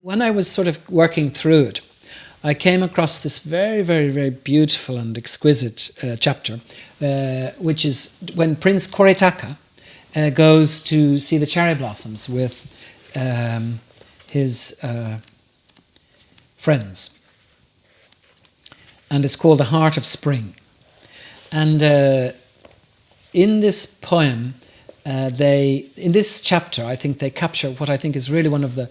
When I was sort of working through it, I came across this very, very, very beautiful and exquisite chapter, which is when Prince Koretaka goes to see the cherry blossoms with his friends. And it's called The Heart of Spring. And in this poem, in this chapter, I think they capture what I think is really one of the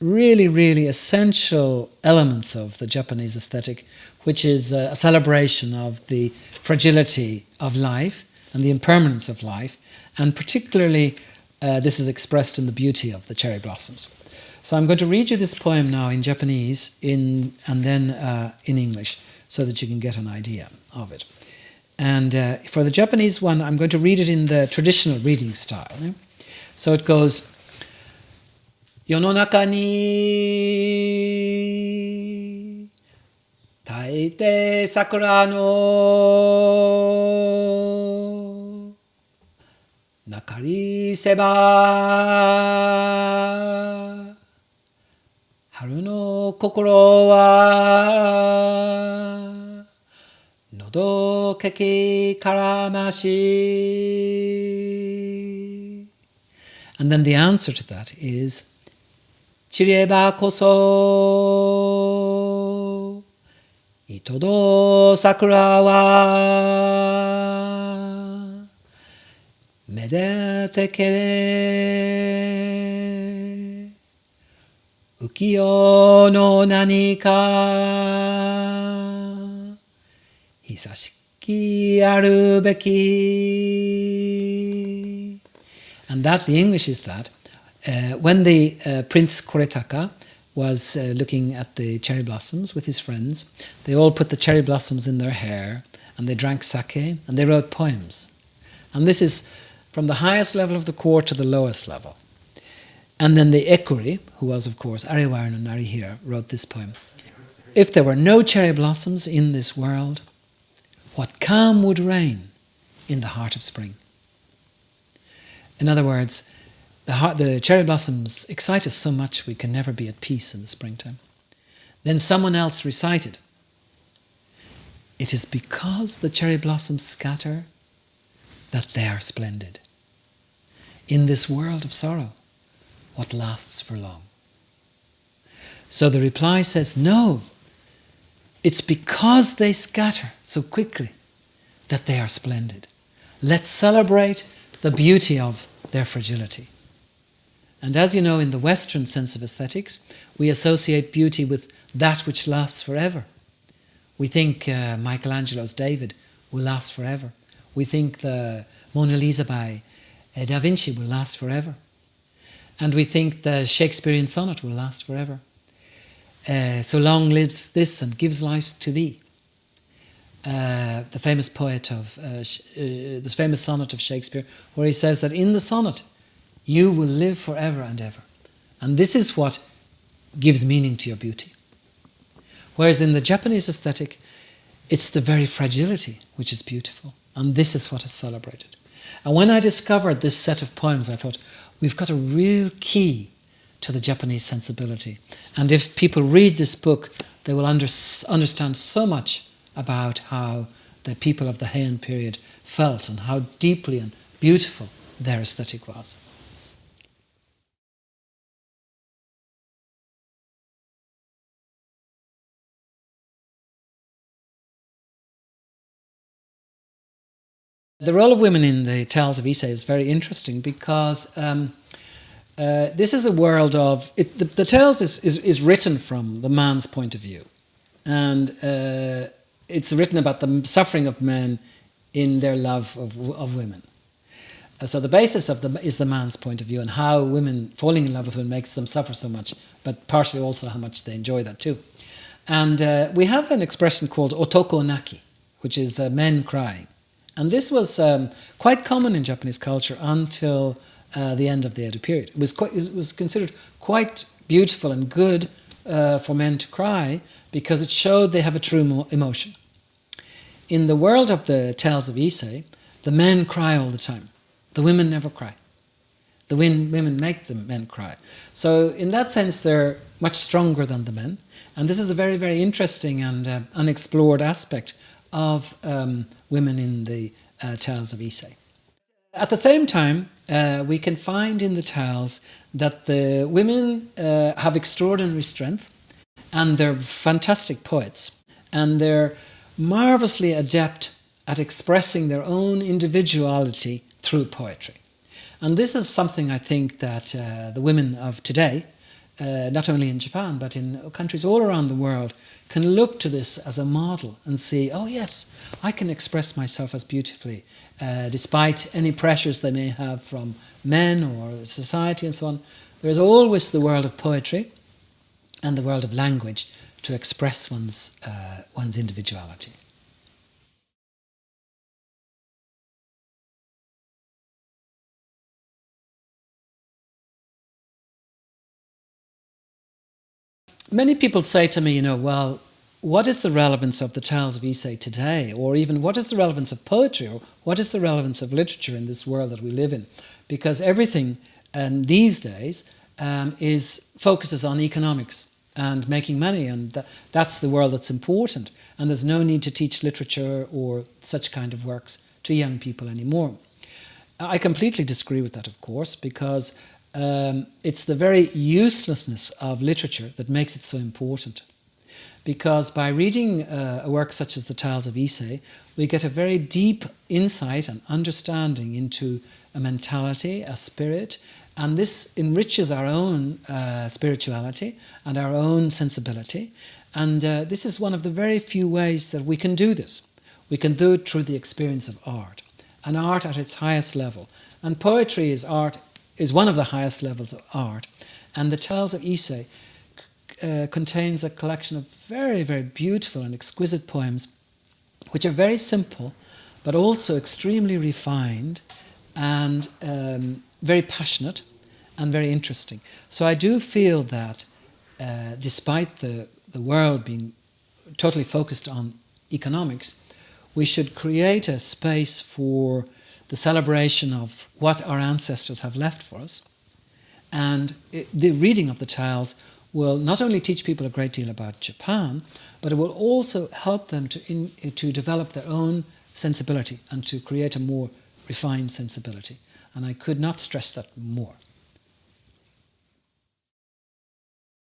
really, really essential elements of the Japanese aesthetic, which is a celebration of the fragility of life and the impermanence of life, and particularly this is expressed in the beauty of the cherry blossoms. So I'm going to read you this poem now in Japanese and then in English, so that you can get an idea of it. And for the Japanese one, I'm going to read it in the traditional reading style. So it goes, 世の中に大抵桜のなかりせば春の心はのどけきからまし And then the answer to that is 散ればこそ糸戸桜はめでてけれ浮世の何か久しきあるべき And that, the English is that when the Prince Koretaka was looking at the cherry blossoms with his friends, they all put the cherry blossoms in their hair and they drank sake and they wrote poems. And this is from the highest level of the court to the lowest level. And then the Ekuri, who was of course Ariwara no Narihira, wrote this poem. If there were no cherry blossoms in this world, what calm would reign in the heart of spring? In other words, the cherry blossoms excite us so much we can never be at peace in the springtime. Then someone else recited, it is because the cherry blossoms scatter that they are splendid. In this world of sorrow, what lasts for long? So the reply says, no, it's because they scatter so quickly that they are splendid. Let's celebrate the beauty of their fragility. And as you know, in the Western sense of aesthetics, we associate beauty with that which lasts forever. We think Michelangelo's David will last forever. We think the Mona Lisa by Da Vinci will last forever. And we think the Shakespearean sonnet will last forever. So long lives this and gives life to thee. The famous poet of this famous sonnet of Shakespeare, where he says that in the sonnet, you will live forever and ever. And this is what gives meaning to your beauty. Whereas in the Japanese aesthetic, it's the very fragility which is beautiful. And this is what is celebrated. And when I discovered this set of poems, I thought, we've got a real key to the Japanese sensibility. And if people read this book, they will understand so much about how the people of the Heian period felt and how deeply and beautiful their aesthetic was. The role of women in the Tales of Ise is very interesting because this is a world of... the Tales is written from the man's point of view. And it's written about the suffering of men in their love of women. So the basis of is the man's point of view and how women falling in love with women makes them suffer so much, but partially also how much they enjoy that too. And we have an expression called otoko naki, which is men crying. And this was quite common in Japanese culture until the end of the Edo period. It was considered quite beautiful and good for men to cry because it showed they have a true emotion. In the world of the Tales of Ise, the men cry all the time. The women never cry. The women make the men cry. So in that sense, they're much stronger than the men. And this is a very, very interesting and unexplored aspect of women in the tales of Ise. At the same time, we can find in the tales that the women have extraordinary strength, and they're fantastic poets, and they're marvelously adept at expressing their own individuality through poetry. And this is something I think that the women of today, not only in Japan but in countries all around the world, can look to this as a model and see, oh yes, I can express myself as beautifully, despite any pressures they may have from men or society and so on. There's always the world of poetry and the world of language to express one's individuality. Many people say to me, well, what is the relevance of the tales of Ise today? Or even what is the relevance of poetry? Or what is the relevance of literature in this world that we live in? Because everything these days focuses on economics and making money, and that's the world that's important. And there's no need to teach literature or such kind of works to young people anymore. I completely disagree with that, of course, because it's the very uselessness of literature that makes it so important. Because by reading a work such as the Tales of Ise, we get a very deep insight and understanding into a mentality, a spirit, and this enriches our own spirituality and our own sensibility. And this is one of the very few ways that we can do this. We can do it through the experience of art, and art at its highest level. And poetry is one of the highest levels of art. And the Tales of Ise contains a collection of very, very beautiful and exquisite poems, which are very simple, but also extremely refined and very passionate and very interesting. So I do feel that despite the world being totally focused on economics, we should create a space for the celebration of what our ancestors have left for us. And the reading of the tales will not only teach people a great deal about Japan, but it will also help them to develop their own sensibility and to create a more refined sensibility. And I could not stress that more.